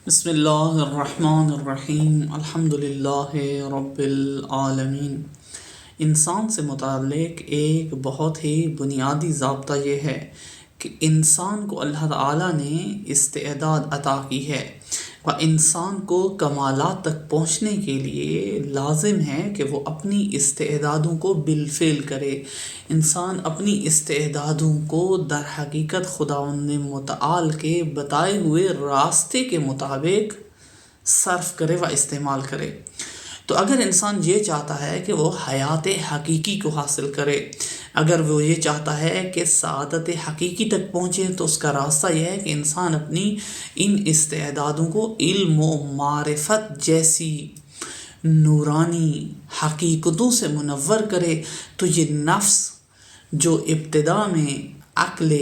بسم اللہ الرحمن الرحیم الحمد للہ رب العالمین۔ انسان سے متعلق ایک بہت ہی بنیادی ضابطہ یہ ہے کہ انسان کو اللہ تعالیٰ نے استعداد عطا کی ہے، و انسان کو کمالات تک پہنچنے کے لیے لازم ہے کہ وہ اپنی استعدادوں کو بالفعل کرے۔ انسان اپنی استعدادوں کو در حقیقت خداوند متعال کے بتائے ہوئے راستے کے مطابق صرف کرے و استعمال کرے۔ تو اگر انسان یہ چاہتا ہے کہ وہ حیات حقیقی کو حاصل کرے، اگر وہ یہ چاہتا ہے کہ سعادت حقیقی تک پہنچے، تو اس کا راستہ یہ ہے کہ انسان اپنی ان استعدادوں کو علم و معرفت جیسی نورانی حقیقتوں سے منور کرے۔ تو یہ نفس جو ابتدا میں عقل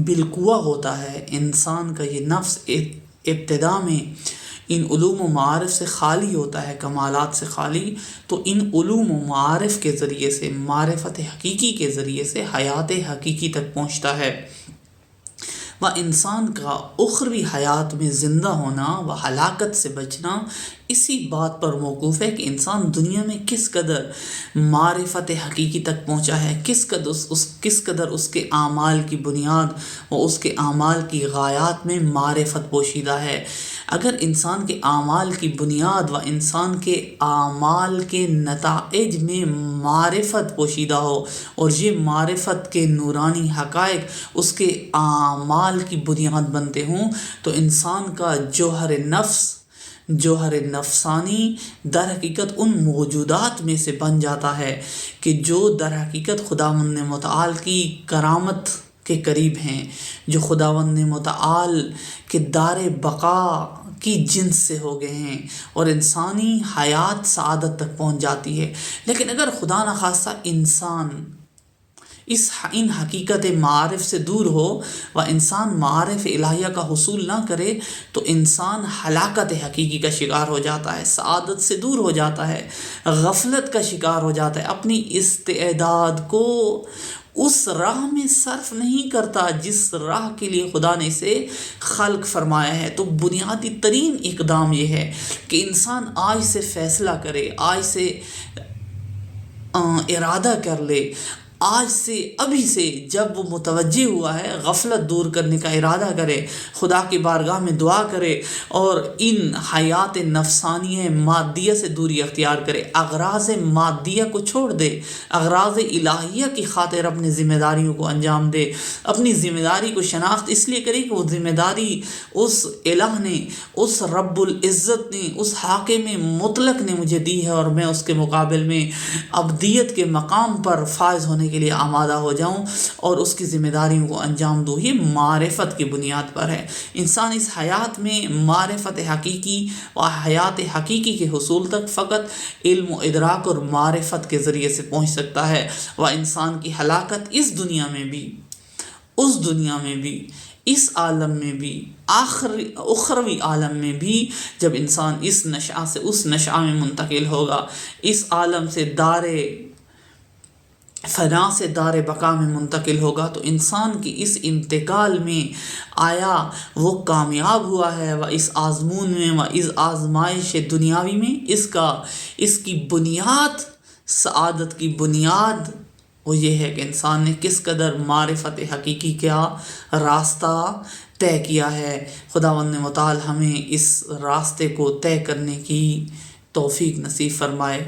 بالقوہ ہوتا ہے، انسان کا یہ نفس ابتدا میں ان علوم و معارف سے خالی ہوتا ہے، کمالات سے خالی، تو ان علوم و معارف کے ذریعے سے، معرفت حقیقی کے ذریعے سے حیات حقیقی تک پہنچتا ہے۔ و انسان کا اخروی حیات میں زندہ ہونا و ہلاکت سے بچنا اسی بات پر موقوف ہے کہ انسان دنیا میں کس قدر معرفت حقیقی تک پہنچا ہے، کس قدر اس کے اعمال کی بنیاد و اس کے اعمال کی غایات میں معرفت پوشیدہ ہے۔ اگر انسان کے اعمال کی بنیاد و انسان کے اعمال کے نتائج میں معرفت پوشیدہ ہو، اور یہ معرفت کے نورانی حقائق اس کے اعمال کی بنیاد بنتے ہوں، تو انسان کا جوہر نفسانی در حقیقت ان موجودات میں سے بن جاتا ہے کہ جو در حقیقت خداوند متعال کی کرامت کے قریب ہیں، جو خداوند متعال کے دار بقا کی جنس سے ہو گئے ہیں، اور انسانی حیات سعادت تک پہنچ جاتی ہے۔ لیکن اگر خدا نخواستہ انسان ان حقیقت معارف سے دور ہو و انسان معارف الہیہ کا حصول نہ کرے، تو انسان ہلاکت حقیقی کا شکار ہو جاتا ہے، سعادت سے دور ہو جاتا ہے، غفلت کا شکار ہو جاتا ہے، اپنی استعداد کو اس راہ میں صرف نہیں کرتا جس راہ کے لیے خدا نے اسے خلق فرمایا ہے۔ تو بنیادی ترین اقدام یہ ہے کہ انسان آج سے فیصلہ کرے، آج سے ارادہ کر لے، آج سے، ابھی سے، جب وہ متوجہ ہوا ہے، غفلت دور کرنے کا ارادہ کرے، خدا کی بارگاہ میں دعا کرے، اور ان حیات نفسانیہ مادیہ سے دوری اختیار کرے، اغراض مادیہ کو چھوڑ دے، اغراض الہیہ کی خاطر اپنی ذمہ داریوں کو انجام دے۔ اپنی ذمہ داری کو شناخت اس لیے کرے کہ وہ ذمہ داری اس الہ نے، اس رب العزت نے، اس حاکم مطلق نے مجھے دی ہے، اور میں اس کے مقابل میں ابدیت کے مقام پر فائز ہونے کے لیے آمادہ ہو جاؤں اور اس کی ذمہ داریوں کو انجام دوں۔ یہ معرفت کی بنیاد پر ہے۔ انسان اس حیات میں معرفت حقیقی و حیات حقیقی کے حصول تک فقط علم و ادراک اور معرفت کے ذریعے سے پہنچ سکتا ہے، و انسان کی ہلاکت اس دنیا میں بھی، اس دنیا میں بھی، اس عالم میں بھی، اخروی عالم میں بھی، جب انسان اس نشأ سے اس نشأ میں منتقل ہوگا، اس عالم سے دار فنا سے دار بقا میں منتقل ہوگا، تو انسان کی اس انتقال میں آیا وہ کامیاب ہوا ہے، و اس آزمون میں و اس آزمائش دنیاوی میں اس کی بنیاد، سعادت کی بنیاد وہ یہ ہے کہ انسان نے کس قدر معرفت حقیقی کا راستہ طے کیا ہے۔ خداوند متعال ہمیں اس راستے کو طے کرنے کی توفیق نصیب فرمائے۔